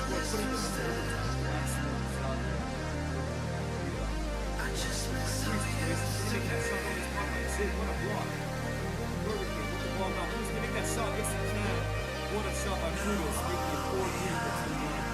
We're putting them in overtime. Last month, hitting that shot on his spotlight. See, what a block. Hurricane with the ball now. Who's hitting that shot? Yes, he can. What a shot by Kudos, making it 4-3 for 2-1.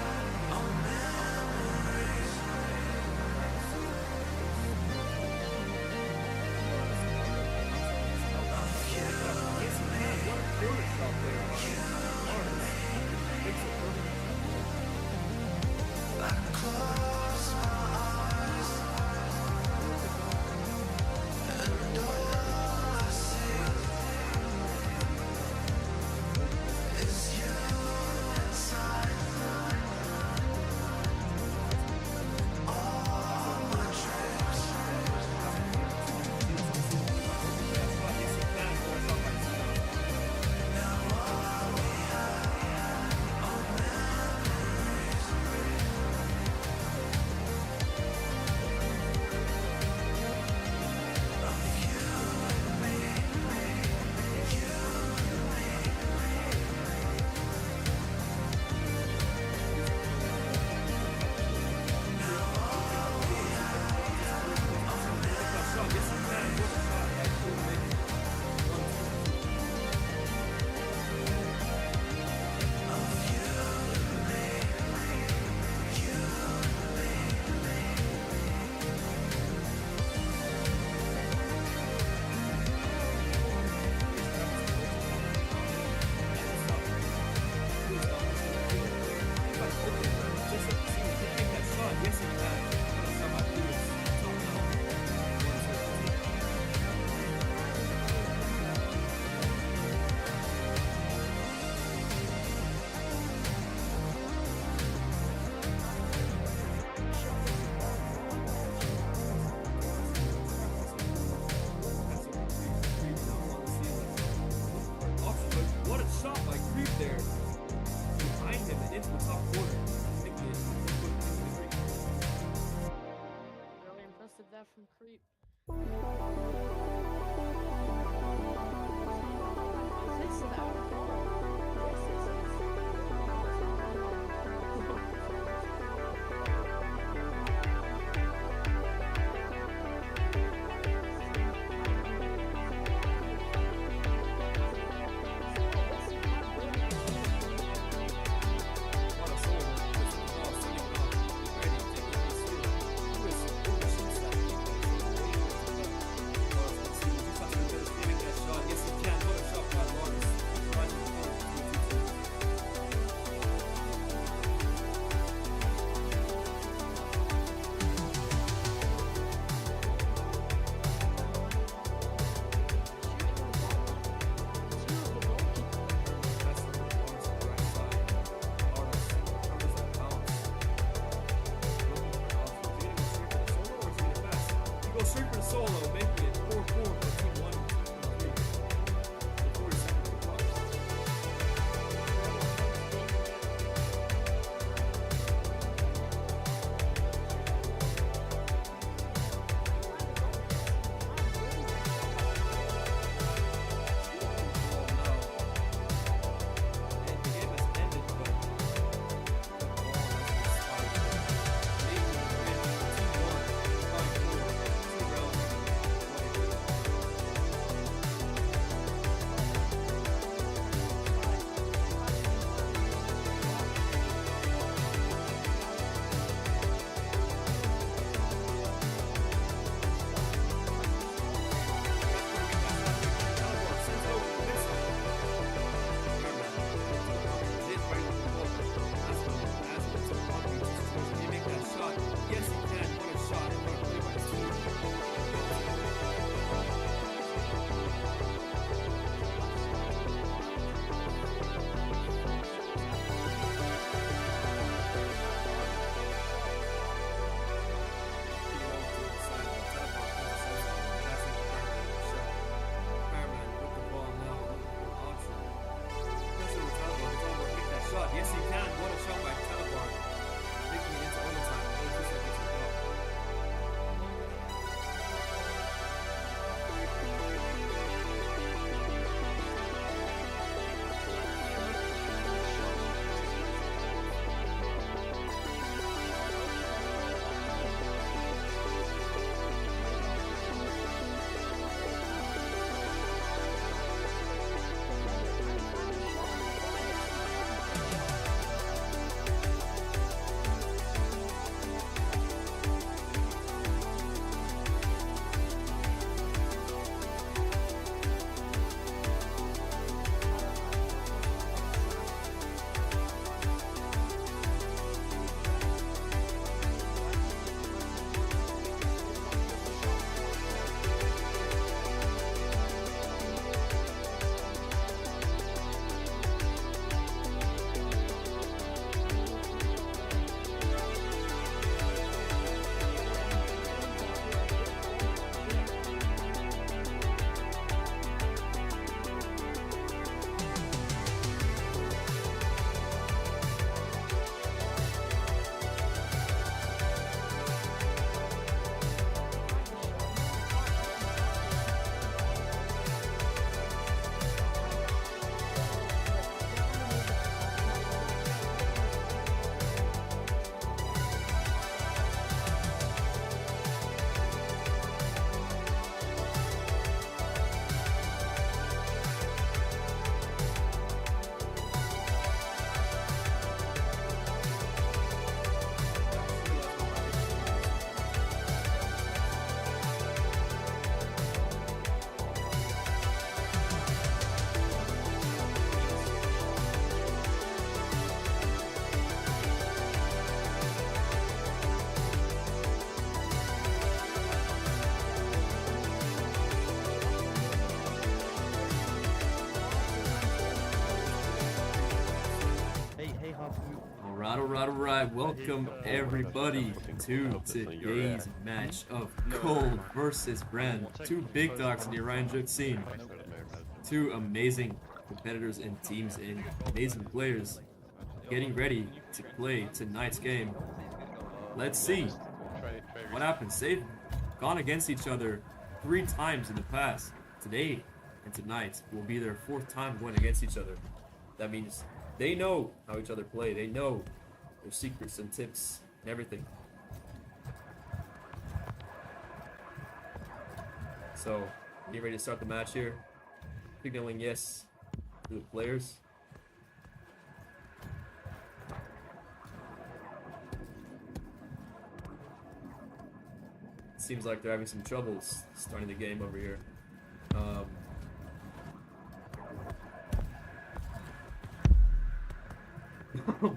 Alright. Welcome everybody to today's match of Cold versus Ren. Two big dogs in the Orion scene. Two amazing competitors and teams and amazing players getting ready to play tonight's game. Let's see what happens. They've gone against each other 3 times in the past. Today and tonight will be their 4th time going against each other. That means they know how each other play. They know their secrets and tips and everything. So, getting ready to start the match here. Signaling yes to the players. Seems like they're having some troubles starting the game over here.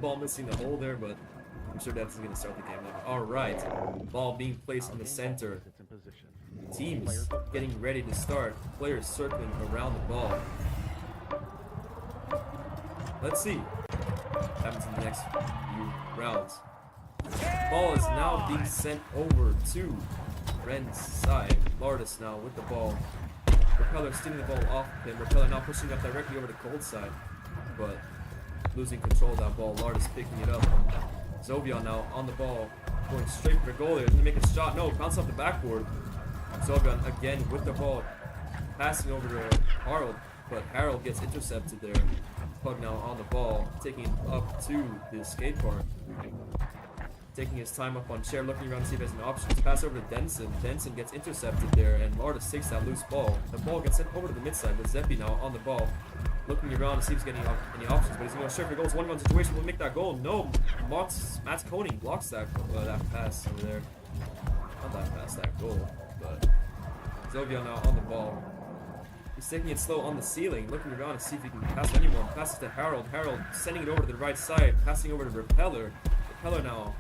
Ball missing the hole there, but I'm sure that's going to start the game up. Alright, ball being placed in the center. Teams getting ready to start. Players circling around the ball. Let's see what happens in the next few rounds. Ball is now being sent over to Ren's side. Larttaus now with the ball. Repelr stealing the ball off of him. Repelr now pushing up directly over to Cold's side, but losing control of that ball. Larttaus picking it up. Zovion now on the ball, going straight for the goal there. He's gonna make a shot. No, bounce off the backboard. Zovion again with the ball, passing over to Harold, but Harold gets intercepted there. PUGG now on the ball, taking it up to his skate park. Taking his time up on chair, looking around to see if there's an option. Pass over to dennssen. Dennssen gets intercepted there, and Larttaus takes that loose ball. The ball gets sent over to the mid side with Zeppy now on the ball. Looking around to see if he's getting any options, but he's going to straight for goals. 1-1 situation will make that goal. No, matskoning blocks that pass over there. Not that pass, that goal. But Zovion now on the ball. He's taking it slow on the ceiling, looking around to see if he can pass anyone. Passes to Harold. Harold sending it over to the right side, passing over to Repelr. Repelr now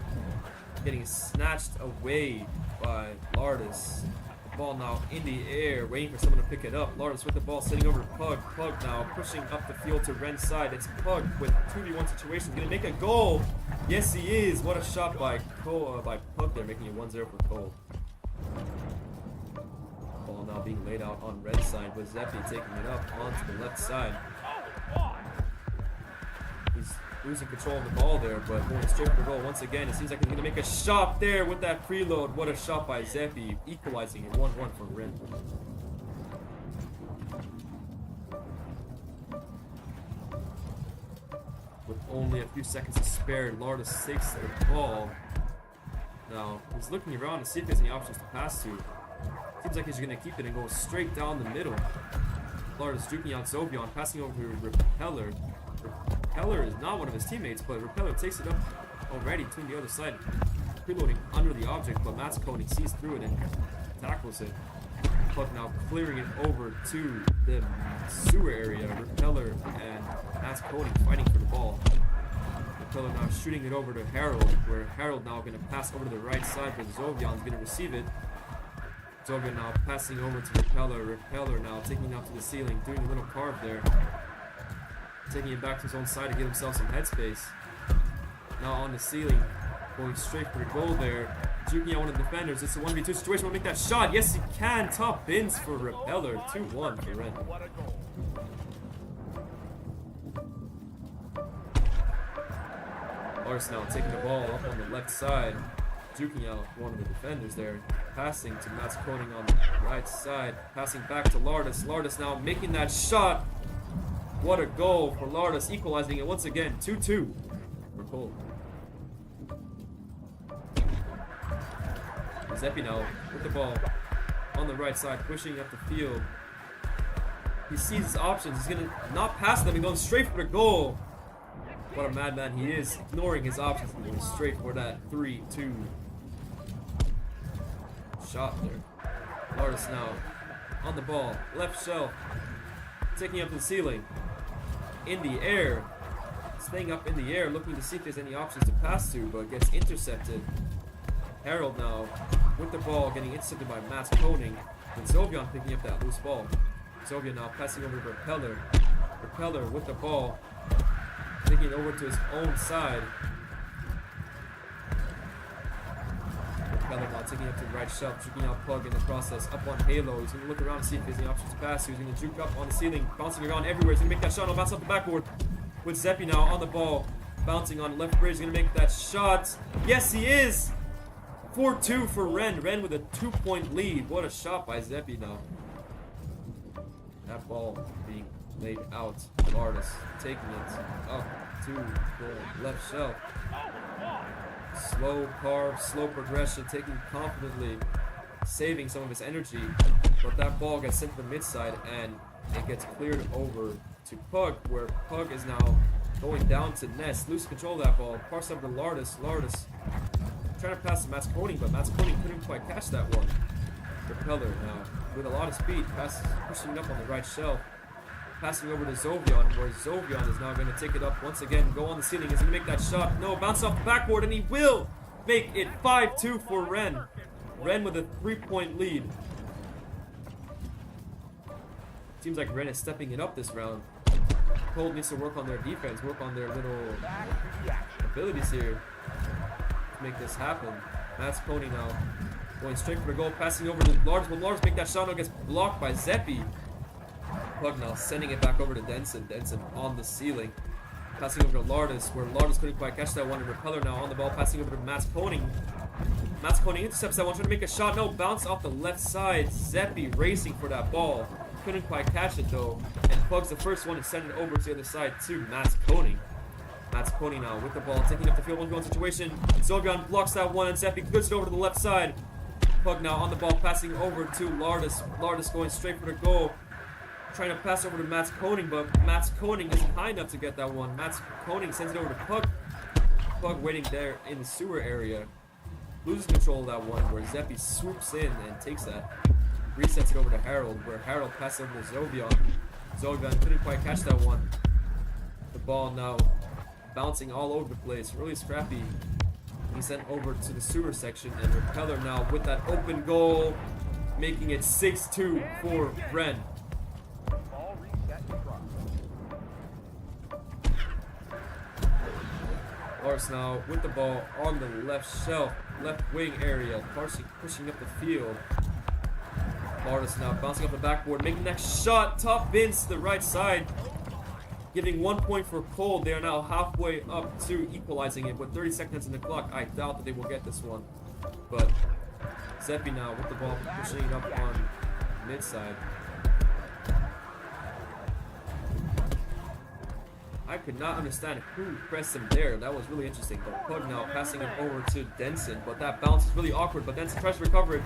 getting snatched away by Larttaus. The ball now in the air, waiting for someone to pick it up. Larttaus with the ball, sitting over to PUGG. PUGG now pushing up the field to Ren's side. It's PUGG with 2v1 situation. Gonna make a goal. Yes, he is. What a shot by PUGG there, making it 1-0 for Cole. Ball now being laid out on Ren's side with Zeppy taking it up onto the left side. He's losing control of the ball there, but going straight for the goal once again. It seems like he's going to make a shot there with that preload. What a shot by Zeppy, equalizing it 1-1 for Ren. With only a few seconds to spare, Larttaus takes the ball. Now, he's looking around to see if there's any options to pass to. Seems like he's going to keep it and go straight down the middle. Larttaus juking out Zovion, passing over to Repelr. Repelr is not one of his teammates, but Repelr takes it up already to the other side, preloading under the object, but matskoning sees through it and tackles it. PUGG now clearing it over to the sewer area. Repelr and matskoning fighting for the ball. Repelr now shooting it over to Harold, where Harold now going to pass over to the right side, but Zovion's going to receive it. Zovion now passing over to Repelr. Repelr now taking it up to the ceiling, doing a little carve there. Taking it back to his own side to give himself some headspace. Now on the ceiling, going straight for the goal there. Juking out one of the defenders. It's a 1v2 situation. Will make that shot. Yes, he can. Top bins for Repelr. 2-1 for Ren. Larttaus now taking the ball up on the left side. Juking out one of the defenders there. Passing to matskoning on the right side. Passing back to Larttaus. Larttaus now making that shot. What a goal for Larttaus, equalizing it once again, 2-2 for Cole. Zeppy now with the ball on the right side, pushing up the field. He sees his options. He's going to not pass them and going straight for the goal. What a madman he is, ignoring his options and going straight for that 3-2 shot there. Larttaus now on the ball, left shelf, taking up the ceiling. In the air, staying up in the air, looking to see if there's any options to pass to, but gets intercepted. Harold now with the ball, getting intercepted by matskoning, and Zovion picking up that loose ball. Zovion now passing over to Repelr. Repelr with the ball, taking it over to his own side. Repelr now taking up to the right shelf, juking out PUGG in the process. Up on Halo, he's going to look around and see if there's any options to pass. He's going to juke up on the ceiling, bouncing around everywhere. He's going to make that shot, bounce off the backboard. With Zeppy now on the ball, bouncing on the left bridge. He's going to make that shot. Yes, he is! 4-2 for Ren. Ren with a 2-point lead. What a shot by Zeppy now. That ball being laid out. Larttaus taking it up to the left shelf. Slow carve, slow progression, taking confidently, saving some of his energy. But that ball gets sent to the mid side and it gets cleared over to PUGG, where PUGG is now going down to Ness. Loses control of that ball. Parse over to Larttaus. Larttaus trying to pass to matskoning, but matskoning couldn't quite catch that one. Repelr now with a lot of speed, pushing up on the right shelf. Passing over to Zovion, where Zovion is now going to take it up once again, go on the ceiling. He's going to make that shot. No, bounce off the backboard, and he will make it 5-2 for Ren. Ren with a 3-point lead. Seems like Ren is stepping it up this round. Cold needs to work on their defense, work on their little abilities here to make this happen. matskoning now going straight for the goal, passing over to Larttaus. Will Larttaus make that shot? No, gets blocked by Zeppy. PUGG now sending it back over to Dennssen. Dennssen on the ceiling. Passing over to Larttaus, where Larttaus couldn't quite catch that one. And Repelr now on the ball, passing over to matskoning. matskoning intercepts that one, trying to make a shot. No, bounce off the left side. Zeppy racing for that ball. Couldn't quite catch it though. And PUGG's the first one to send it over to the other side to matskoning. matskoning now with the ball, taking up the field, one-goal situation. Zovion blocks that one, and Zeppy goods it over to the left side. PUGG now on the ball, passing over to Larttaus. Larttaus going straight for the goal. Trying to pass over to matskoning, but matskoning isn't high enough to get that one. matskoning sends it over to PUGG. PUGG waiting there in the sewer area. Loses control of that one, where Zeppy swoops in and takes that. Resets it over to Harold, where Harold passes over to Zovion. Zovion couldn't quite catch that one. The ball now bouncing all over the place. Really scrappy. He's sent over to the sewer section, and Repelr now with that open goal, making it 6-2 for Ren. Larttaus now with the ball on the left shelf, left wing area, pushing up the field. Larttaus now bouncing up the backboard, making that shot, top bins to the right side, giving 1 point for Cold. They are now halfway up to equalizing it with 30 seconds in the clock. I doubt that they will get this one, but Zeppy now with the ball, pushing it up on mid side. I could not understand who pressed him there. That was really interesting. But PUGG now passing it over to Dennssen, but that bounce is really awkward. But Dennssen tries to recover it,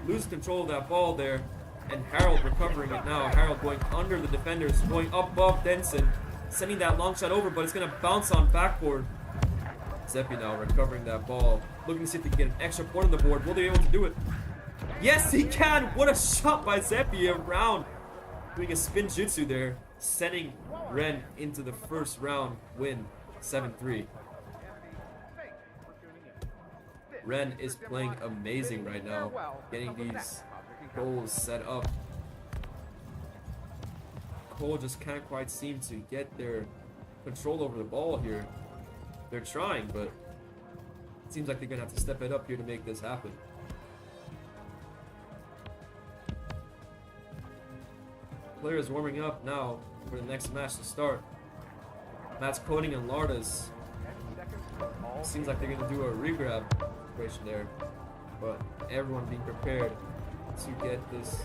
loses control of that ball there, and Harold recovering it now. Harold going under the defenders, going above Dennssen, sending that long shot over, but it's going to bounce on backboard. Zeppy now recovering that ball, looking to see if they can get an extra point on the board. Will they be able to do it? Yes, he can! What a shot by Zeppy around, doing a spin jutsu there, sending Ren into the first round win, 7-3. Ren is playing amazing right now, getting these goals set up. Cole just can't quite seem to get their control over the ball here. They're trying, but it seems like they're gonna have to step it up here to make this happen. Players warming up now for the next match to start. matskoning and Larttaus. Seems like they're gonna do a regrab situation there, but everyone being prepared to get this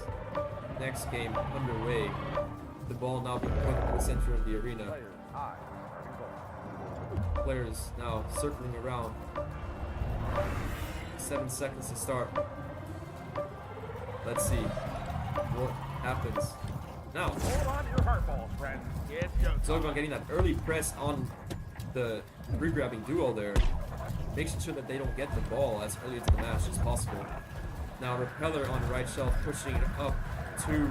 next game underway. The ball now being put in the center of the arena. Players now circling around. 7 seconds to start. Let's see what happens now. Hold on to your heart balls, friend. Zovion getting that early press on the regrabbing duo there, making sure that they don't get the ball as early into the match as possible. Now Repelr on the right shelf, pushing it up to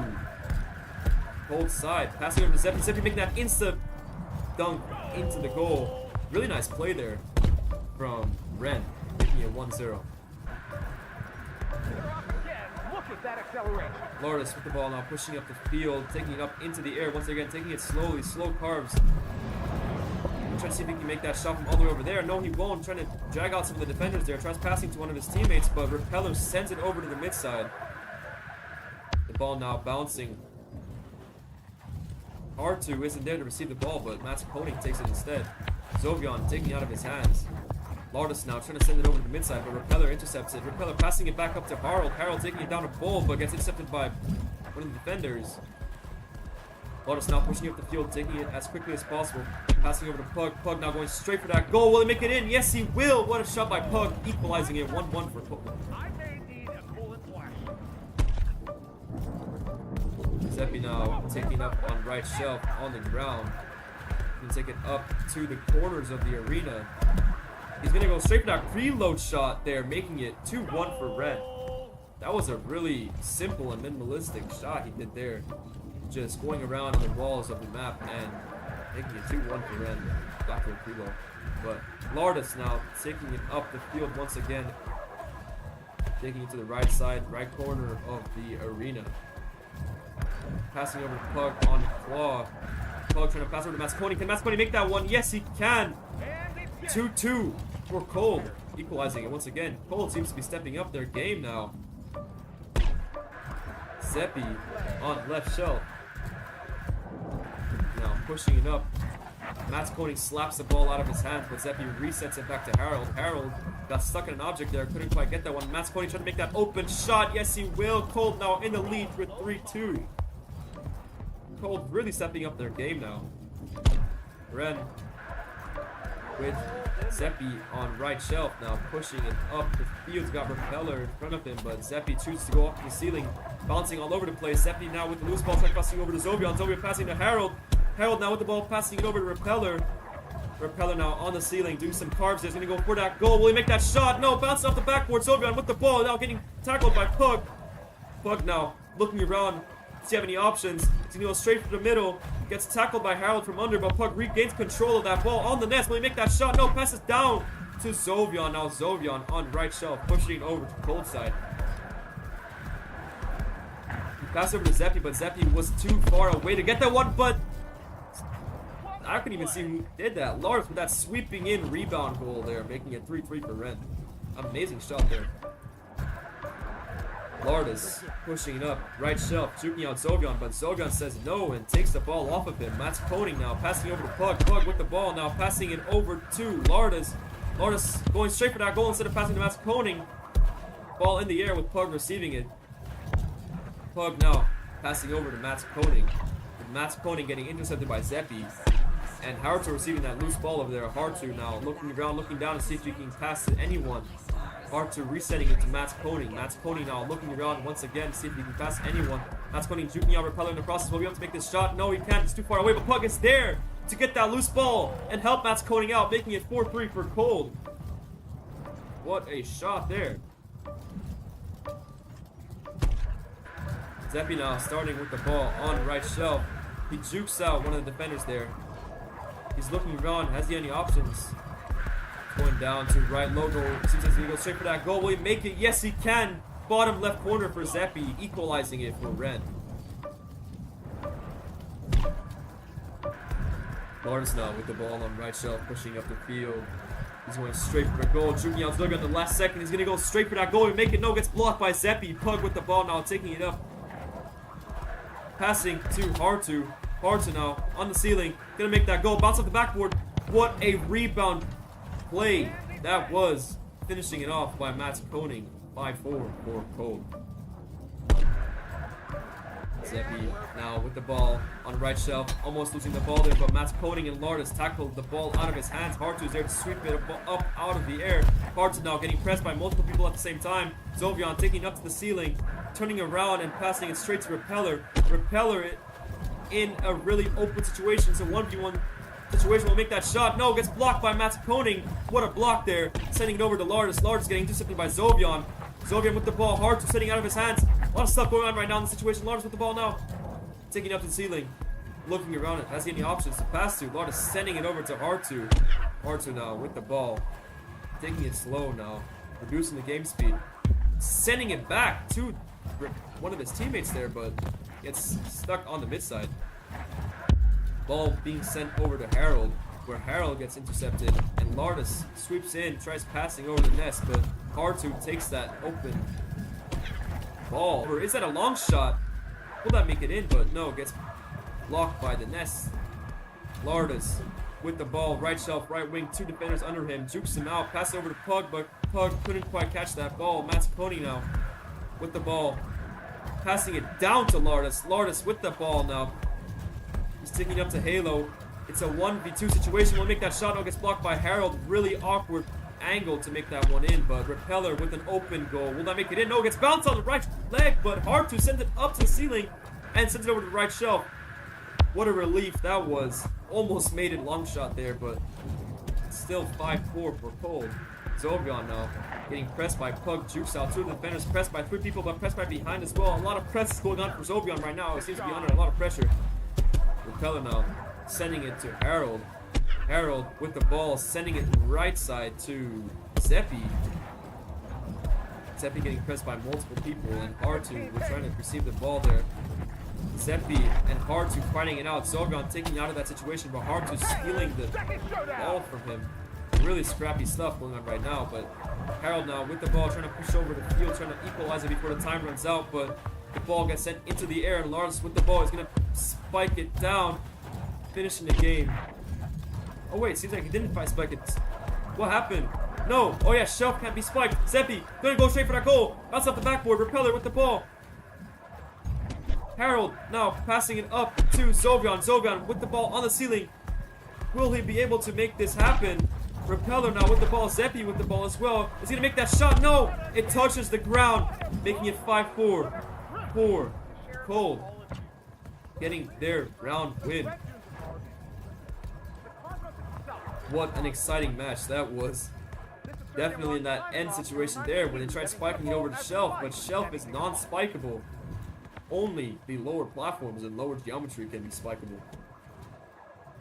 Cold side, passing over to Zeppy. Zeppy making that insta dunk into the goal. Really nice play there from Ren, making it 1-0. Look at that acceleration. Larttaus with the ball now, pushing up the field, taking it up into the air once again, taking it slowly, slow carves. Trying to see if he can make that shot from all the way over there. No, he won't. Trying to drag out some of the defenders there. Tries passing to one of his teammates, but Repelr sends it over to the mid side. The ball now bouncing. Hartwo isn't there to receive the ball, but matskoning takes it instead. Zovion taking it out of his hands. larttaus now trying to send it over to the mid side, but Repelr intercepts it. Repelr passing it back up to Harold. Harold taking it down to Bull, but gets intercepted by one of the defenders. larttaus now pushing up the field, taking it as quickly as possible. Passing over to PUGG. PUGG now going straight for that goal. Will he make it in? Yes, he will. What a shot by PUGG, equalizing it 1-1 for PUGG. I may need a coolant flash. Zeppy now taking up on right shelf on the ground. He can take it up to the corners of the arena. He's going to go straight for that preload shot there, making it 2-1 for Ren. That was a really simple and minimalistic shot he did there. Just going around on the walls of the map and making it 2-1 for Ren after a preload. But larttaus now taking it up the field once again. Taking it to the right side, right corner of the arena. Passing over to PUGG on the claw. PUGG trying to pass over to matskoning. Can matskoning make that one? Yes, he can. 2-2 for Cold, equalizing it once again. Cold seems to be stepping up their game now. Zeppy on left shelf. Now pushing it up. matskoning slaps the ball out of his hands, but Zeppy resets it back to Harold. Harold got stuck in an object there, couldn't quite get that one. matskoning trying to make that open shot. Yes, he will. Cold now in the lead with 3-2. Cold really stepping up their game now. Ren with Zeppy on right shelf now, pushing it up the field. Got Repelr in front of him, but Zeppy chooses to go up to the ceiling, bouncing all over the place. Zeppy now with the loose ball, trying passing over to Zovion. Zovion passing to Harold. Harold now with the ball, passing it over to Repelr. Repelr now on the ceiling, doing some carves. He's going to go for that goal. Will he make that shot? No, bouncing off the backboard. Zovion with the ball, now getting tackled by PUGG. PUGG now looking around. Does he have any options? He's going to go straight for the middle. Gets tackled by Harold from under, but PUGG regains control of that ball on the nest. Will he make that shot? No, passes down to Zovion. Now Zovion on right shelf, pushing it over to Cold side. He passed over to Zeppy, but Zeppy was too far away to get that one, but I couldn't even see who did that. larttaus with that sweeping in rebound goal there, making it 3-3 for Ren. Amazing shot there. larttaus pushing it up, right shelf, juking out Zovion, but Zovion says no and takes the ball off of him. matskoning now, passing over to PUGG. PUGG with the ball now, passing it over to larttaus. larttaus going straight for that goal instead of passing to matskoning. Ball in the air with PUGG receiving it. PUGG now passing over to matskoning. matskoning getting intercepted by Zeppy. And Hartwo receiving that loose ball over there. Hartwo now looking around, looking down to see if he can pass to anyone. Hartwo resetting it to matskoning. matskoning now looking around once again to see if he can pass anyone. matskoning juking out Repelr in the process. Will he be able to make this shot? No, he can't. It's too far away. But PUGG is there to get that loose ball and help matskoning out, making it 4-3 for Cold. What a shot there. Zeppy now starting with the ball on right shelf. He jukes out one of the defenders there. He's looking around. Has he any options? Going down to right logo. Seems like he's going to go straight for that goal. Will he make it? Yes, he can. Bottom left corner for Zeppy, equalizing it for Ren. larttaus now with the ball on right shelf, pushing up the field. He's going straight for the goal. Juking out Zovion at the last second. He's going to go straight for that goal and make it. No, gets blocked by Zeppy. PUGG with the ball now, taking it up. Passing to Hartwo. Hartwo now on the ceiling. Gonna make that goal. Bounce off the backboard. What a rebound play that was. Finishing it off by matskoning. 5-4 for Cold. Zeppy now with the ball on the right shelf. Almost losing the ball there, but matskoning and larttaus tackled the ball out of his hands. Hartwo is there to sweep it up out of the air. Hartwo now getting pressed by multiple people at the same time. Zovion taking it up to the ceiling, turning around and passing it straight to Repelr. Repelr in a really open situation, so 1v1 situation will make that shot. No, gets blocked by matskoning. What a block there. Sending it over to larttaus. larttaus getting intercepted by Zovion. Zovion with the ball. Hartwo setting out of his hands. A lot of stuff going on right now in the situation. larttaus with the ball now. Taking it up to the ceiling. Looking around it. Has he any options to pass to? larttaus sending it over to Hartwo. Hartwo now with the ball. Taking it slow now. Reducing the game speed. Sending it back to one of his teammates there, but gets stuck on the mid side. Ball being sent over to Harold. where Harold gets intercepted, and Larttaus sweeps in, tries passing over the nest, but Hartwo takes that open ball. Or is that a long shot? Will that make it in? But no, gets blocked by the nest. Larttaus with the ball, right shelf, right wing, 2 defenders under him, jukes him out, passes over to Pug, but Pug couldn't quite catch that ball. Matskoning now with the ball, passing it down to Larttaus. Larttaus with the ball now. He's taking up to Halo. It's a 1v2 situation. Will make that shot. No, gets blocked by Harold. Really awkward angle to make that one in, but Repelr with an open goal. Will not make it in. No, gets bounced on the right leg, but Hartwo sends it up to the ceiling and sends it over to the right shelf. What a relief that was. Almost made it long shot there, but still 5-4 for Cold. Zovion now getting pressed by Pug, jukes out 2 of the defenders, pressed by 3 people, but pressed by behind as well. A lot of press is going on for Zovion right now. It seems to be under a lot of pressure. Repelr now sending it to Harold. Harold with the ball, sending it right side to Zeppy. Zeppy getting pressed by multiple people, and Hartwo was trying to receive the ball there. Zeppy and Hartwo fighting it out. Zovion taking out of that situation, but Hartwo stealing the ball from him. Really scrappy stuff going on right now, but Harold now with the ball, trying to push over the field, trying to equalize it before the time runs out, but the ball gets sent into the air, and Larttaus with the ball is going to spike it down, finishing the game. Oh wait, seems like he didn't spike it. What happened? No. Oh yeah, shelf can't be spiked. Zeppy gonna go straight for that goal. Bounce off the backboard. Repelr with the ball. Harold now passing it up to Zovion. Zovion with the ball on the ceiling. Will he be able to make this happen? Repelr now with the ball. Zeppy with the ball as well. Is he gonna make that shot? No. It touches the ground, making it 5-4. Cold getting their round win. What an exciting match that was. Definitely in that end situation there when they tried spiking it over the shelf, but shelf is non-spikeable. Only the lower platforms and lower geometry can be spikeable.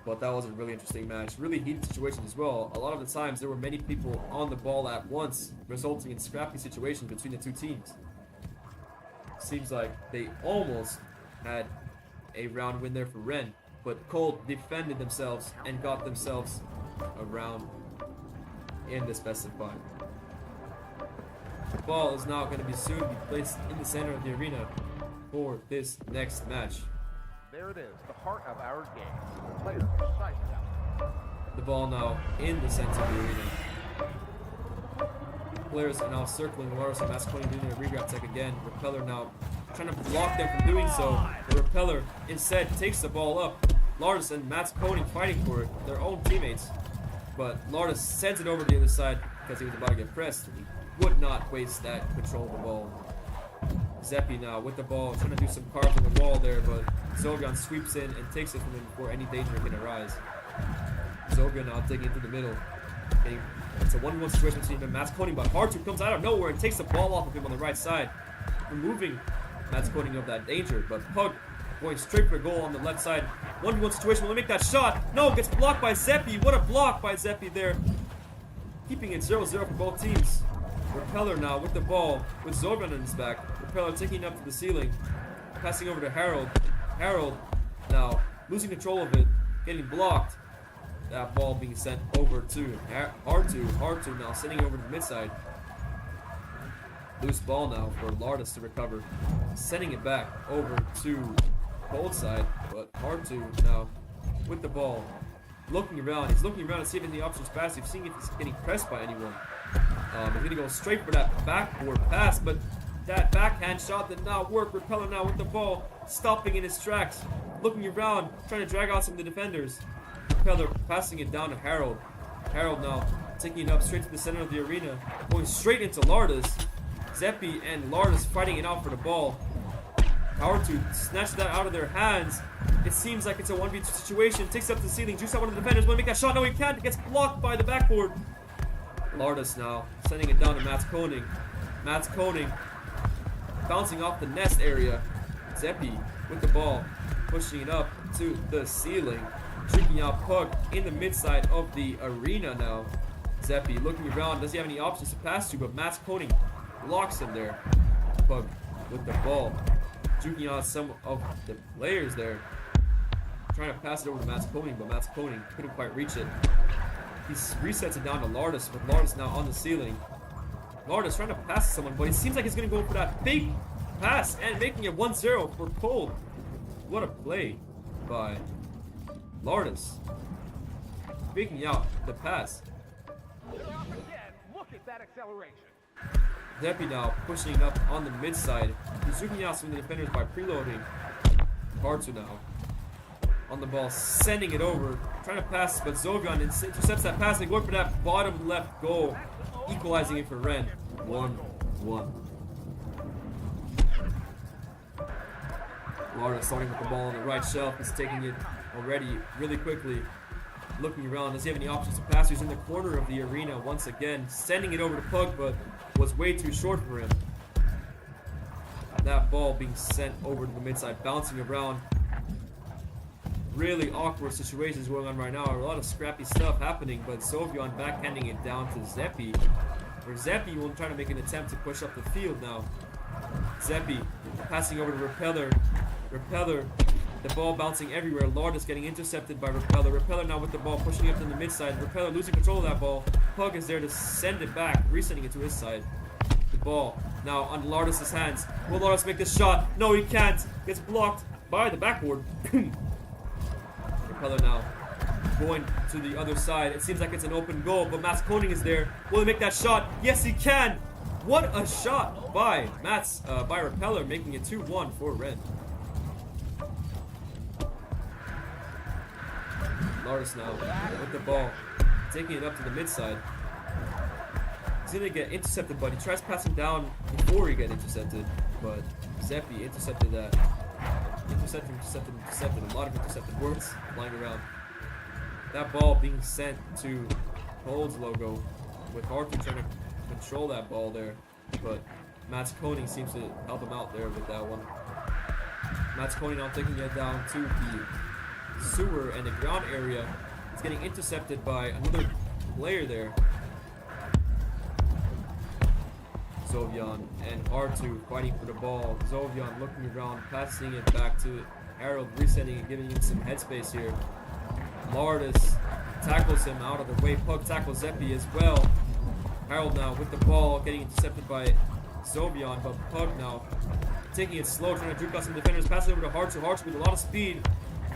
But that was a really interesting match. Really heated situation as well. A lot of the times there were many people on the ball at once, resulting in scrappy situations between the 2 teams. Seems like they almost had a round win there for Ren, but Cold defended themselves and got themselves a round in this best of 5. The ball is now going to be soon be placed in the center of the arena for this next match. There it is, the heart of our game. The players decide now. The ball now in the center of the arena. Players are now circling Larttaus and Matskoning doing a regrab tech again. Repelr now trying to block them from doing so. The Repelr instead takes the ball up. Larttaus and Matskoning fighting for it, their own teammates. But Larttaus sends it over to the other side because he was about to get pressed. He would not waste that control of the ball. Zeppy now with the ball, trying to do some carves on the wall there, but Zovion sweeps in and takes it from him before any danger can arise. Zovion now taking it to the middle. It's a 1-1 situation between him and Matskoning, but Hartwo comes out of nowhere and takes the ball off of him on the right side, removing Matskoning of that danger. But Pug going straight for a goal on the left side. 1v1 situation. Will he make that shot? No, gets blocked by Zeppy. What a block by Zeppy there. Keeping it 0-0 for both teams. Repelr now with the ball, with Zovion on his back. Repelr taking it up to the ceiling. Passing over to Harold. Harold now losing control of it. Getting blocked. That ball being sent over to Hartwo. Hartwo now sending over to the mid side. Loose ball now for Larttaus to recover. Sending it back over to Cold side, but Hartwo now with the ball. Looking around. He's looking around to see if any options pass. He's seeing if he's getting pressed by anyone. He's going to go straight for that backboard pass, but that backhand shot did not work. Repelr now with the ball, stopping in his tracks. Looking around, trying to drag out some of the defenders. Repelr passing it down to Harold. Harold now taking it up straight to the center of the arena, going straight into Larttaus. Zeppy and Larttaus fighting it out for the ball. Hartwo snatched that out of their hands. It seems like it's a 1v2 situation. Takes up to the ceiling, juice out one of the defenders. Want to make that shot? No, he can't. It gets blocked by the backboard. Larttaus now sending it down to Matskoning. Matskoning bouncing off the nest area. Zeppy with the ball, pushing it up to the ceiling. Shooting out Pug in the mid side of the arena now. Zeppy looking around. Does he have any options to pass to? But Matskoning blocks him there. Pug with the ball. Juking out some of the players there. trying to pass it over to matskoning, but matskoning couldn't quite reach it. He resets it down to larttaus, but larttaus now on the ceiling. larttaus trying to pass to someone, but it seems like he's going to go for that fake pass and making it 1-0 for Cold. What a play by larttaus. Faking out the pass. Look at that acceleration. Zepy now pushing up on the mid side. He's zooming out some of the defenders by preloading. Hartwo now on the ball, sending it over, trying to pass, but Zovion intercepts that pass and going for that bottom left goal, equalizing it for Ren. 1-1. larttaus starting with the ball on the right shelf. He's taking it already really quickly. Looking around, does he have any options to pass? He's in the corner of the arena once again, sending it over to PUGG, but was way too short for him. That ball being sent over to the mid side, bouncing around. Really awkward situations going on right now. A lot of scrappy stuff happening, but Zovion backhanding it down to Zepy. Where Zepy will try to make an attempt to push up the field now. Zepy passing over to Repelr. Repelr, the ball bouncing everywhere. larttaus getting intercepted by Repelr. Repelr now with the ball pushing up to the mid side. Repelr losing control of that ball. PUGG is there to send it back, resetting it to his side. The ball now on larttaus' hands. Will larttaus make this shot? No, he can't. Gets blocked by the backboard. Repelr now going to the other side. It seems like it's an open goal, but matskoning is there. Will he make that shot? Yes, he can. What a shot by Repelr, making it 2-1 for Ren. larttaus now with the ball, taking it up to the mid side. He's gonna get intercepted, but he tries passing down before he gets intercepted. But Zepy intercepted that. Intercepted. A lot of intercepted words flying around. That ball being sent to Cold's logo, with Hartwo trying to control that ball there. But matskoning seems to help him out there with that one. matskoning now taking it down to the sewer and the ground area. It's getting intercepted by another player there. Zovion and R2 fighting for the ball. Zovion looking around, passing it back to ItsHarold, resetting and giving him some headspace here. larttaus tackles him out of the way. PUGG tackles Zepy as well. ItsHarold now with the ball, getting intercepted by Zovion, but PUGG now taking it slow, trying to juke out some defenders, passing over to Hartwo. Hartwo with a lot of speed,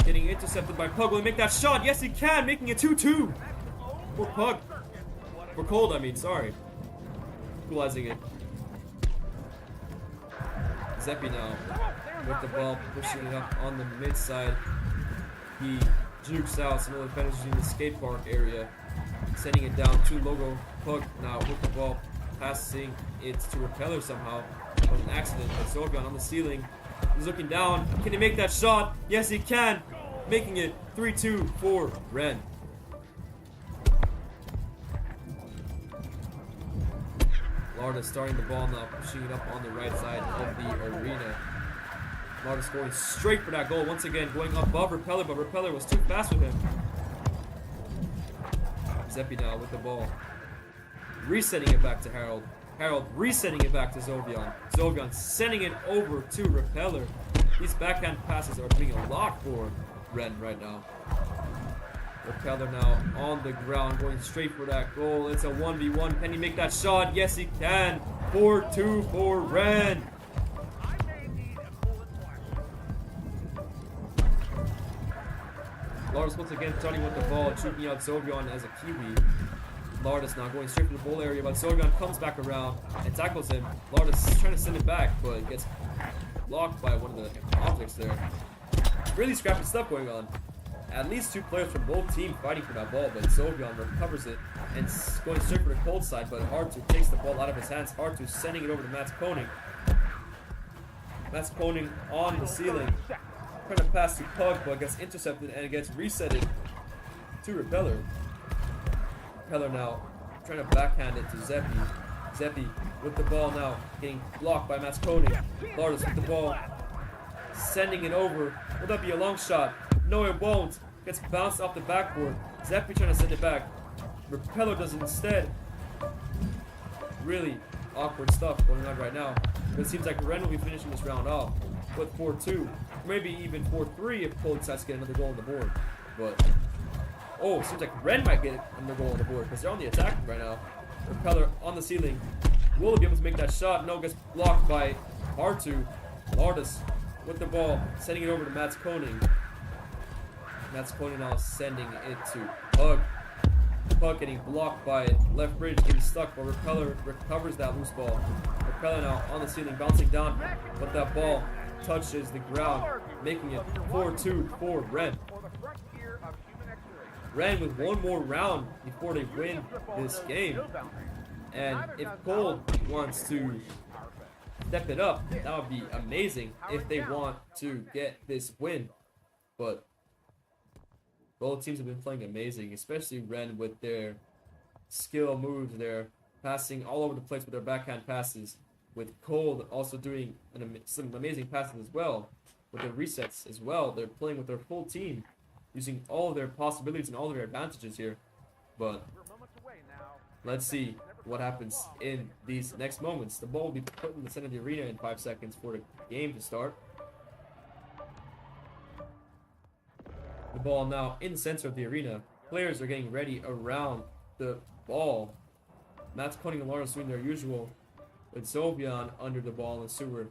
getting intercepted by PUGG. Will he make that shot? Yes, he can, making it 2-2 for PUGG. For Cold, I mean, sorry. Equalizing it. Zepy now with the ball, pushing it up on the mid side. He jukes out some of the defenders in the skate park area, sending it down to logo. PUGG now with the ball, passing it to Repelr somehow. It was an accident, but Zovion on the ceiling. He's looking down. Can he make that shot? Yes, he can. Making it 3-2 for Ren. larttaus starting the ball now, pushing it up on the right side of the arena. larttaus going straight for that goal once again, going above Repelr, but Repelr was too fast with him. Zepy now with the ball, resetting it back to ItsHarold. ItsHarold resetting it back to Zovion. Zovion sending it over to Repelr. These backhand passes are being a lot for Ren right now. Repelr now on the ground, going straight for that goal. It's a 1v1. Can he make that shot? Yes, he can. 4-2 for Ren. larttaus once again starting with the ball, shooting out Zovion as a Kiwi. larttaus now going straight for the goal area, but Zovion comes back around and tackles him. larttaus trying to send it back, but gets blocked by one of the objects there. Really scrappy stuff going on. At least two players from both teams fighting for that ball, but Zovion recovers it and going straight for the Cold side, but Hartwo takes the ball out of his hands. Hartwo sending it over to matskoning. matskoning on the ceiling, trying to pass to PUGG, but gets intercepted and it gets resetted to Repelr. Repelr now trying to backhand it to Zepy. Zepy with the ball now, getting blocked by matskoning. larttaus with the ball, sending it over. Will that be a long shot? No, it won't. Gets bounced off the backboard. Zepy trying to send it back. Repelr does it instead. Really awkward stuff going on right now. But it seems like Ren will be finishing this round off with 4-2. maybe even 4-3 if Cold decides to get another goal on the board. But, oh, seems like Ren might get another goal on the board because they're on the attack right now. Repelr on the ceiling. Will he be able to make that shot? No, gets blocked by Hartwo. larttaus with the ball, sending it over to matskoning. Matskoning now sending it to PUGG. PUGG getting blocked by left bridge, getting stuck, but Repelr recovers that loose ball. Repelr now on the ceiling, bouncing down, but that ball touches the ground, making it 4-2 for Ren. Ren with one more round before they win this game. And if Cold wants to step it up, that would be amazing if they want to get this win. But both teams have been playing amazing, especially Ren with their skill moves. They're passing all over the place with their backhand passes. With Cold also doing some amazing passes as well. With their resets as well. They're playing with their full team, using all of their possibilities and all of their advantages here. But let's see what happens in these next moments. The ball will be put in the center of the arena in 5 seconds for the game to start. The ball now in the center of the arena. Players are getting ready around the ball. matskoning and larttaus doing their usual, with Zovion under the ball in the sewer.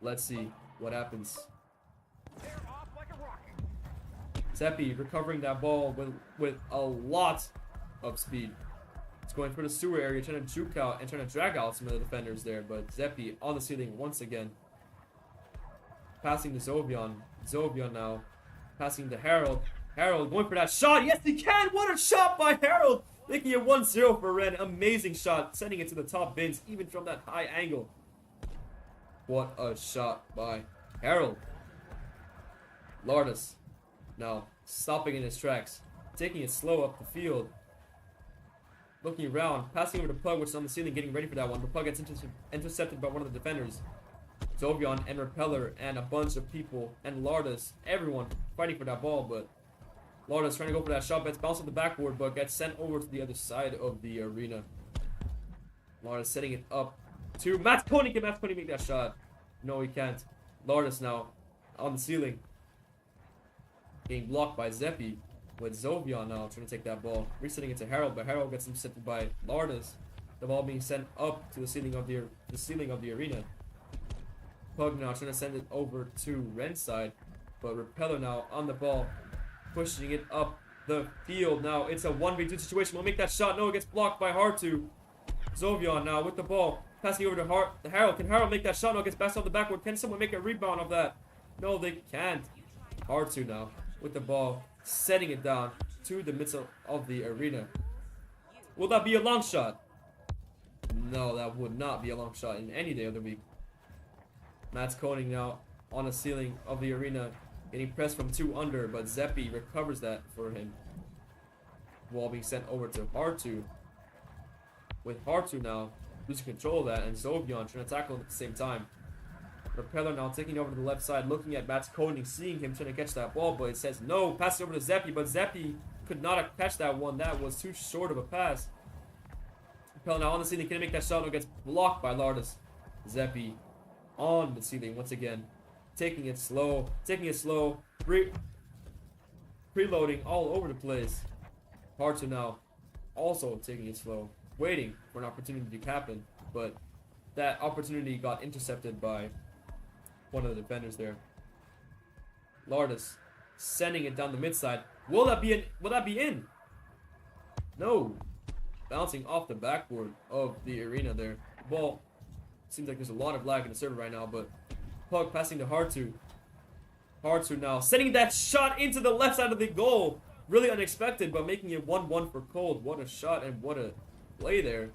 Let's see what happens. Zeppy recovering that ball with a lot of speed. It's going for the sewer area, trying to juke out and trying to drag out some of the defenders there. But Zeppy on the ceiling once again. Passing to Zovion. Zovion now passing to HaRold. HaRold going for that shot. Yes, he can. What a shot by HaRold. Making it 1-0 for Ren. Amazing shot. Sending it to the top bins, even from that high angle. What a shot by HaRold. larttaus now stopping in his tracks. Taking it slow up the field. Looking around. Passing over to PUGG, which is on the ceiling, getting ready for that one. But PUGG gets intercepted by one of the defenders. Zovion and Repelr and a bunch of people and larttaus, everyone fighting for that ball, but larttaus trying to go for that shot, but it's bounced off the backboard, but gets sent over to the other side of the arena. larttaus setting it up to matskoning. Can matskoning make that shot? No, he can't. larttaus now on the ceiling, getting blocked by Zeppy, with Zovion now trying to take that ball, resetting it to HaRold, but HaRold gets intercepted by larttaus. The ball being sent up to the ceiling of the arena. PUGG now trying to send it over to Ren's side, but Repelr now on the ball, pushing it up the field. Now it's a 1v2 situation. We'll make that shot. No, it gets blocked by Hartwo. Zovion now with the ball, passing over to HaRold. Can HaRold make that shot? No, it gets passed off the backboard. Can someone make a rebound of that? No, they can't. Hartwo now with the ball, setting it down to the middle of the arena. Will that be a long shot? No, that would not be a long shot in any day of the week. matskoning now on the ceiling of the arena, getting pressed from 2 under, but Zeppy recovers that for him. Ball being sent over to Hartwo. With Hartwo now losing control of that, and Zovion trying to tackle him at the same time. Repelr now taking over to the left side, looking at matskoning, seeing him trying to catch that ball, but it says no. Pass it over to Zeppy, but Zeppy could not have catched that one. That was too short of a pass. Repelr now on the ceiling, can he make that shot? No, gets blocked by larttaus. Zeppy on the ceiling once again, taking it slow, preloading all over the place. Hartwo now also taking it slow, waiting for an opportunity to happen, but that opportunity got intercepted by one of the defenders there. larttaus sending it down the mid side. Will that be in? Will that be in? No. Bouncing off the backboard of the arena there. The ball, seems like there's a lot of lag in the server right now, but PUGG passing to Hartwo. Hartwo now sending that shot into the left side of the goal. Really unexpected, but making it 1-1 for Cold. What a shot and what a play there.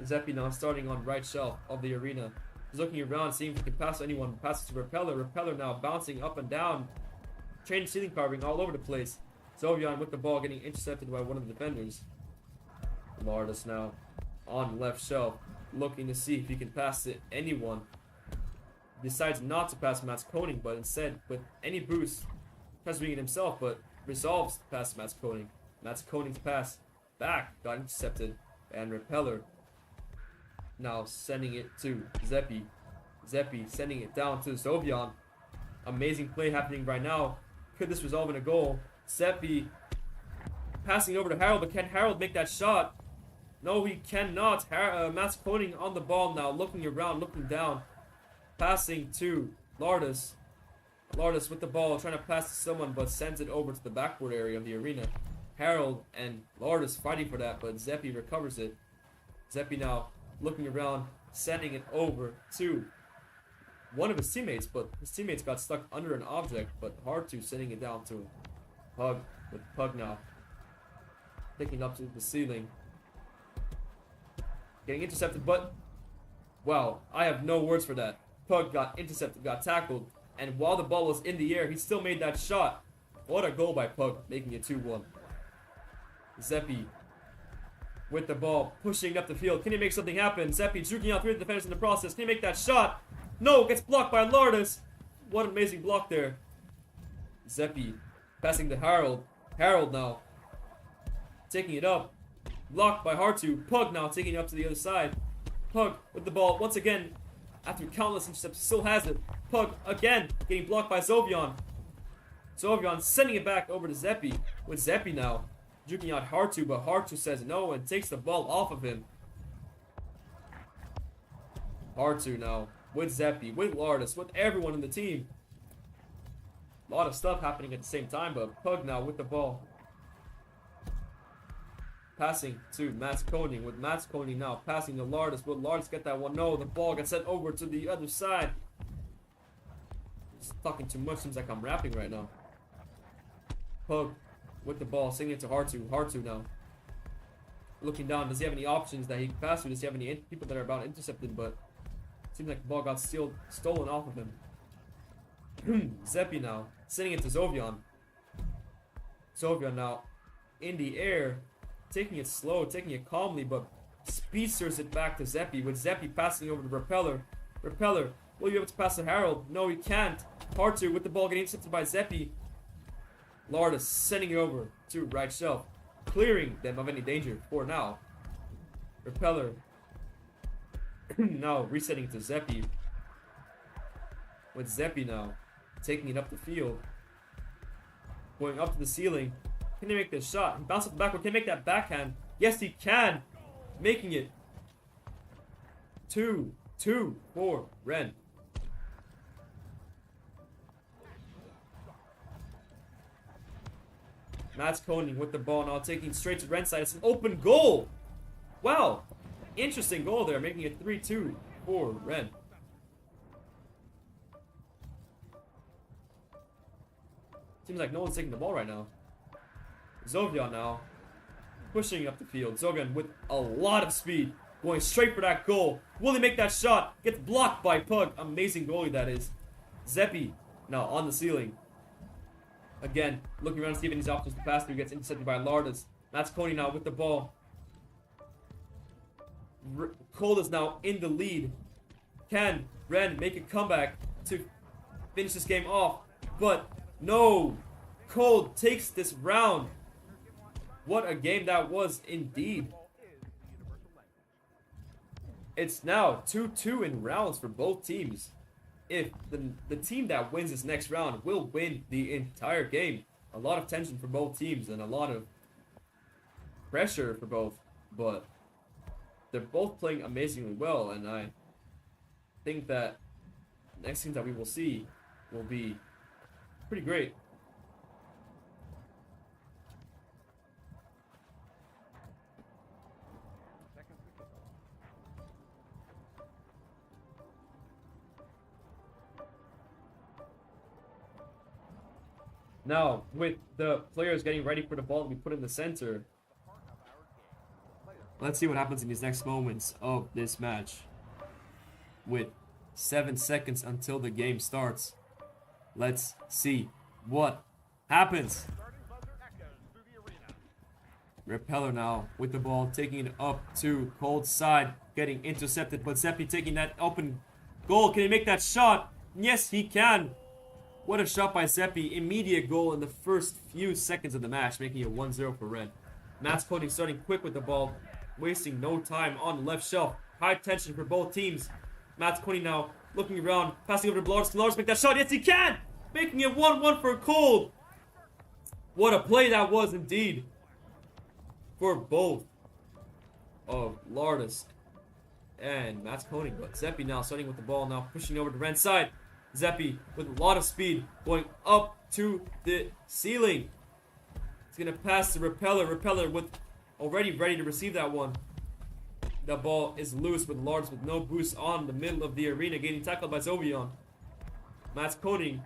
Zeppy now starting on right shelf of the arena. He's looking around, seeing if he can pass anyone. Passes to Repelr. Repelr now bouncing up and down. Chain ceiling carving all over the place. Zovion with the ball getting intercepted by one of the defenders. larttaus now on left shelf, looking to see if he can pass to anyone. Decides not to pass matskoning, but instead, with any boost, tries to bring it himself, but resolves to pass matskoning. Matskoning's pass back got intercepted, and Repelr now sending it to Zeppy. Zeppy sending it down to Zovion. Amazing play happening right now. Could this resolve in a goal? Zeppy passing over to Harold, but can Harold make that shot? No, he cannot. Matskoning on the ball now, looking around, looking down. Passing to larttaus. larttaus with the ball, trying to pass to someone, but sends it over to the backboard area of the arena. Harold and larttaus fighting for that, but Zeppy recovers it. Zeppy now looking around, sending it over to one of his teammates, but his teammates got stuck under an object, but Hartwo sending it down to PUGG, with PUGG now picking up to the ceiling. Getting intercepted, but wow, I have no words for that. PUGG got intercepted, got tackled, and while the ball was in the air, he still made that shot. What a goal by PUGG, making it 2-1. Zeppy with the ball, pushing up the field. Can he make something happen? Zeppy juking out 3 defenders in the process. Can he make that shot? No, gets blocked by larttaus. What an amazing block there. Zeppy passing to Harold. Harold now taking it up. Blocked by Hartwo. PUGG now taking it up to the other side. PUGG with the ball once again. After countless intercepts, still has it. PUGG again getting blocked by Zovion. Zovion sending it back over to Zeppy. With Zeppy now juking out Hartwo, but Hartwo says no and takes the ball off of him. Hartwo now with Zeppy, with larttaus, with everyone in the team. A lot of stuff happening at the same time, but PUGG now with the ball. Passing to matskoning, with matskoning now passing to larttaus. Will larttaus get that one? No, the ball gets sent over to the other side. Just talking too much, seems like I'm rapping right now. PUGG with the ball, sending it to Hartwo. Hartwo now looking down. Does he have any options that he can pass to? Does he have any people that are about intercepted? But seems like the ball got stolen off of him. Zeppy now sending it to Zovion. Zovion now in the air, taking it slow, taking it calmly, but speedsters it back to Zeppy, with Zeppy passing over to Repelr. Repelr, will you be able to pass to Harold? No, he can't. Hartwo with the ball getting intercepted by Zeppy. larttaus sending it over to right shelf, clearing them of any danger for now. Repelr now resetting to Zeppy, with Zeppy now taking it up the field, going up to the ceiling. Can he make this shot? He bounces backward. Can he make that backhand? Yes, he can. Making it 2-2 for Ren. Matskoning with the ball now, taking straight to Ren's side. It's an open goal. Wow. Interesting goal there, making it 3-2 for Ren. Seems like no one's taking the ball right now. Zovion now pushing up the field. Zovion with a lot of speed, going straight for that goal. Will he make that shot? Gets blocked by PUGG. Amazing goalie that is. Zeppy now on the ceiling. Again, looking around to see if any options to pass through. Gets intercepted by larttaus. Matskoning now with the ball. Cole is now in the lead. Can Ren make a comeback to finish this game off? But no. Cole takes this round. What a game that was indeed. It's now 2-2 in rounds for both teams. If the team that wins this next round will win the entire game. A lot of tension for both teams and a lot of pressure for both. But they're both playing amazingly well, and I think that the next team that we will see will be pretty great. Now, with the players getting ready for the ball to be put in the center, let's see what happens in these next moments of this match. With 7 seconds until the game starts, let's see what happens. Repelr now with the ball, taking it up to Cold's side, getting intercepted, but Zeppy taking that open goal. Can he make that shot? Yes, he can. What a shot by Zeppy. Immediate goal in the first few seconds of the match, making it 1-0 for Ren. Matskoning starting quick with the ball, wasting no time on the left shelf. High tension for both teams. Matskoning now looking around, passing over to Larttaus. Can Larttaus make that shot? Yes, he can! Making it 1-1 for Cold. What a play that was indeed for both of Larttaus and matskoning. But Zeppy now starting with the ball, now pushing over to Ren's side. Zeppy with a lot of speed going up to the ceiling. He's gonna pass to Repelr. Repelr with already ready to receive that one. That ball is loose with Larttaus with no boost on the middle of the arena, getting tackled by Zovion. matskoning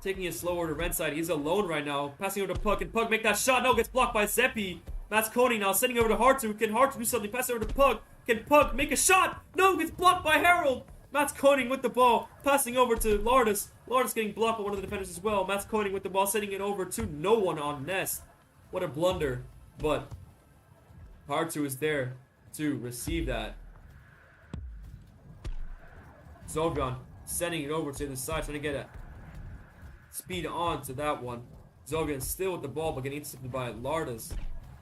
taking it slower to Ren's side. He's alone right now. Passing over to Pug. Can Pug make that shot? No, gets blocked by Zeppy. matskoning now sending over to Hartwo. Can Hartwo do something? Pass over to Pug. Can Pug make a shot? No, gets blocked by Harold. matskoning with the ball. Passing over to Larttaus. Larttaus getting blocked by one of the defenders as well. matskoning with the ball, sending it over to no one on Nest. What a blunder. But Hartwo is there to receive that. Zovion sending it over to the side, trying to get a speed on to that one. Zovion still with the ball, but getting intercepted by Larttaus.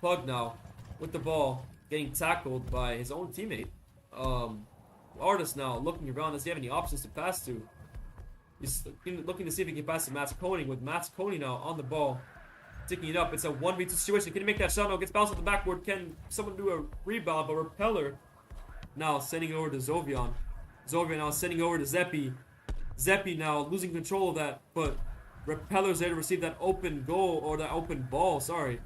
Pug now with the ball, getting tackled by his own teammate. Larttaus now looking around. Does he have any options to pass to? He's looking to see if he can pass to matskoning, with matskoning now on the ball, ticking it up. It's a 1v2 situation. Can he make that shot? No, gets bounced off the backboard. Can someone do a rebound? But Repelr now sending it over to Zovion. Zovion now sending over to Zeppy. Zeppy now losing control of that, but Repelr's there to receive that open goal, or that open ball, sorry.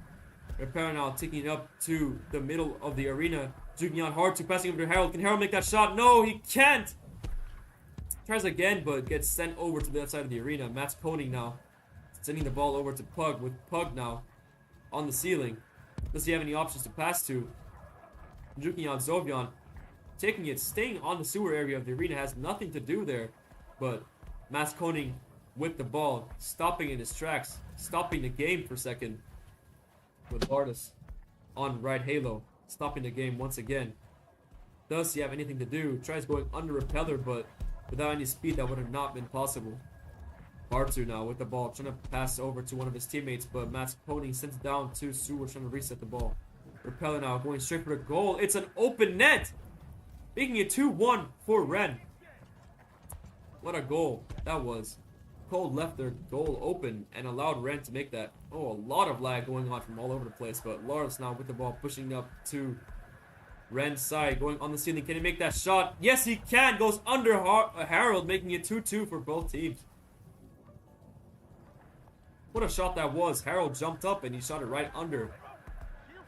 Repelr now taking it up to the middle of the arena. Juking out Hartwo, passing over to Harold. Can Harold make that shot? No, he can't! Tries again, but gets sent over to the other side of the arena. matskoning now sending the ball over to Pug, with Pug now on the ceiling. Does he have any options to pass to? Juking out Zovion. Taking it, staying on the sewer area of the arena, has nothing to do there. But matskoning with the ball, stopping in his tracks, stopping the game for a second. With Larttaus on right halo, stopping the game once again. Does he have anything to do? Tries going under Repelr, but without any speed, that would have not been possible. Hartwo now with the ball, trying to pass over to one of his teammates, but matskoning sends it down to Sewer, trying to reset the ball. Repelr now going straight for the goal. It's an open net, making it 2-1 for Ren. What a goal that was. Cold left their goal open and allowed Ren to make that. Oh, a lot of lag going on from all over the place, but Larttaus now with the ball, pushing up to Ren's side, going on the ceiling. Can he make that shot? Yes, he can. Goes under Harold, making it 2-2 for both teams. What a shot that was. Harold jumped up and he shot it right under.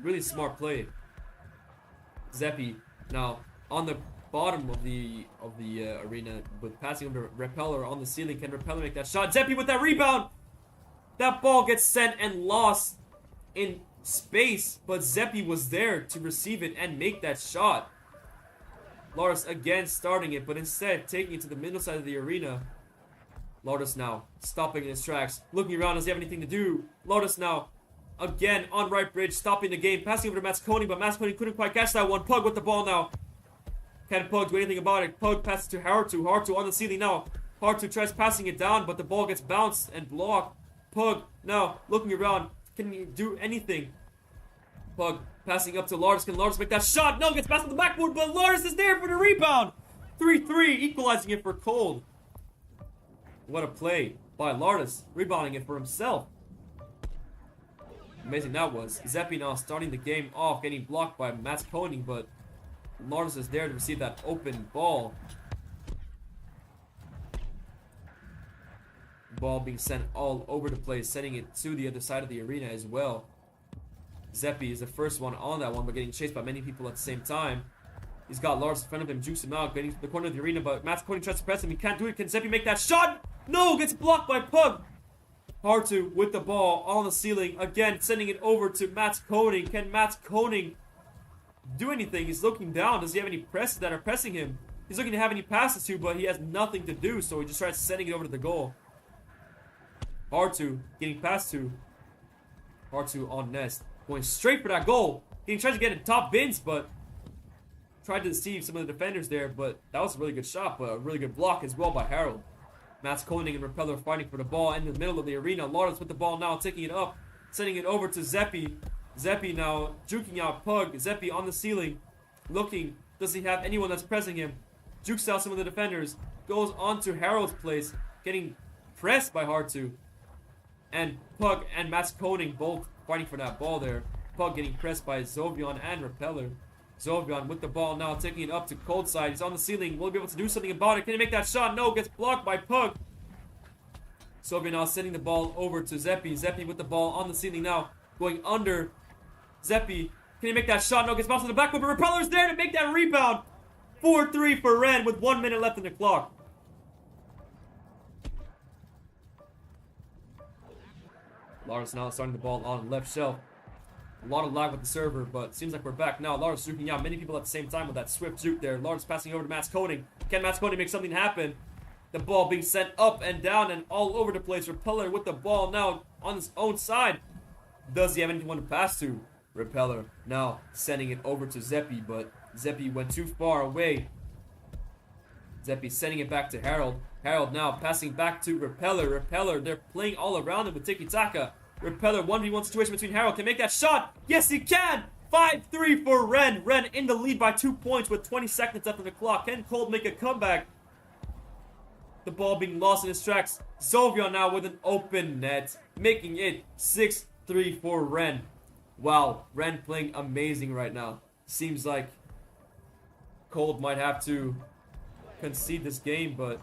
Really smart play. Zeppy now on the bottom of the arena, with passing over Repelr on the ceiling. Can Repelr make that shot? Zeppy with that rebound. That ball gets sent and lost in space, but Zeppy was there to receive it and make that shot. Larttaus again starting it, but instead taking it to the middle side of the arena. Larttaus now stopping in his tracks, looking around. Does he have anything to do? Larttaus now again on right bridge, stopping the game, passing over to matskoning, but matskoning couldn't quite catch that one. Pug with the ball now. Can Pug do anything about it? Pug passes to Hartwo. Hartwo on the ceiling now. Hartwo tries passing it down, but the ball gets bounced and blocked. Pug now looking around. Can he do anything? Pug passing up to Larttaus. Can Larttaus make that shot? No, gets passed on the backboard, but Larttaus is there for the rebound. 3-3, equalizing it for Cold. What a play by Larttaus, rebounding it for himself. Amazing that was. Zeppy now starting the game off, getting blocked by matskoning, but Larttaus is there to receive that open ball. Ball being sent all over the place, sending it to the other side of the arena as well. Zeppy is the first one on that one, but getting chased by many people at the same time. He's got Larttaus in front of him, jukes him out, getting to the corner of the arena, but matskoning tries to press him. He can't do it. Can Zeppy make that shot? No, gets blocked by Pug. Hartwo with the ball on the ceiling, again sending it over to matskoning. Can matskoning do anything? He's looking down. Does he have any presses that are pressing him? He's looking to have any passes to, but he has nothing to do, so he just tries sending it over to the goal. Hartwo getting passed to. Hartwo on Nest, going straight for that goal. He tried to get in top bins, but tried to deceive some of the defenders there, but that was a really good shot, but a really good block as well by Harold. matskoning and Repelr fighting for the ball in the middle of the arena. Larttaus with the ball now, taking it up, sending it over to Zeppy. Zeppy now juking out Pug. Zeppy on the ceiling, looking. Does he have anyone that's pressing him? jukes out some of the defenders, goes onto Harold's place, getting pressed by Hartwo. And PUGG and matskoning both fighting for that ball there. PUGG getting pressed by Zovion and Repelr. Zovion with the ball now, taking it up to cold side. He's on the ceiling. Will he be able to do something about it? Can he make that shot? No, gets blocked by PUGG. Zovion now sending the ball over to Zeppy. Zeppy with the ball on the ceiling now, going under Zeppy. Can he make that shot? No, gets bounced on the back, but Repelr's there to make that rebound. 4-3 for Ren with 1 minute left in the clock. Lars now starting the ball on left shelf. A lot of lag with the server, but seems like we're back now. Lars juking out many people at the same time with that swift juke there. Lars passing over to matskoning. Can matskoning make something happen? The ball being sent up and down and all over the place. Repelr with the ball now on his own side. Does he have anyone to pass to? Repelr now sending it over to Zeppy, but Zeppy went too far away. Zeppy sending it back to Harold. Harold now passing back to Repelr. Repelr, they're playing all around him with tiki-taka. Repelr, 1v1 situation between Harold. Can make that shot. Yes, he can. 5-3 for Ren. Ren in the lead by 2 points with 20 seconds left on the clock. Can Cold make a comeback? The ball being lost in his tracks. Zovion now with an open net, making it 6-3 for Ren. Wow, Ren playing amazing right now. Seems like Cold might have to concede this game, but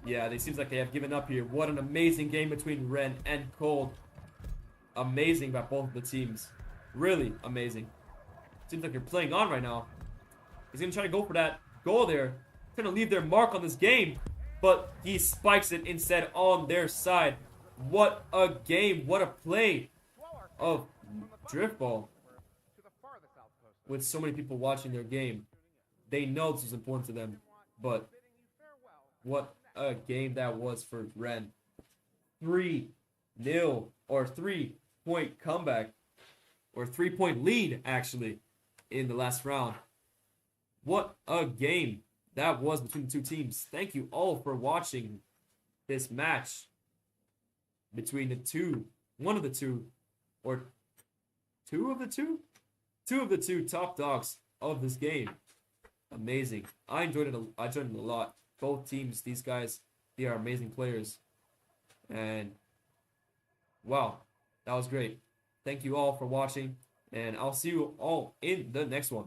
yeah, it seems like they have given up here. What an amazing game between Ren and Cold. Amazing by both of the teams. Really amazing. Seems like they're playing on right now. He's going to try to go for that goal there. Going to leave their mark on this game, but he spikes it instead on their side. What a game. What a play of Driftball. With so many people watching their game, they know this is important to them, but what a game that was for Ren. 3-0 or 3-point comeback, or 3-point lead actually in the last round. What a game that was between the two teams. Thank you all for watching this match between the two, one of the two, or two of the two top dogs of this game. Amazing. I enjoyed it a lot. Both teams, these guys, they are amazing players. And wow, that was great. Thank you all for watching, and I'll see you all in the next one.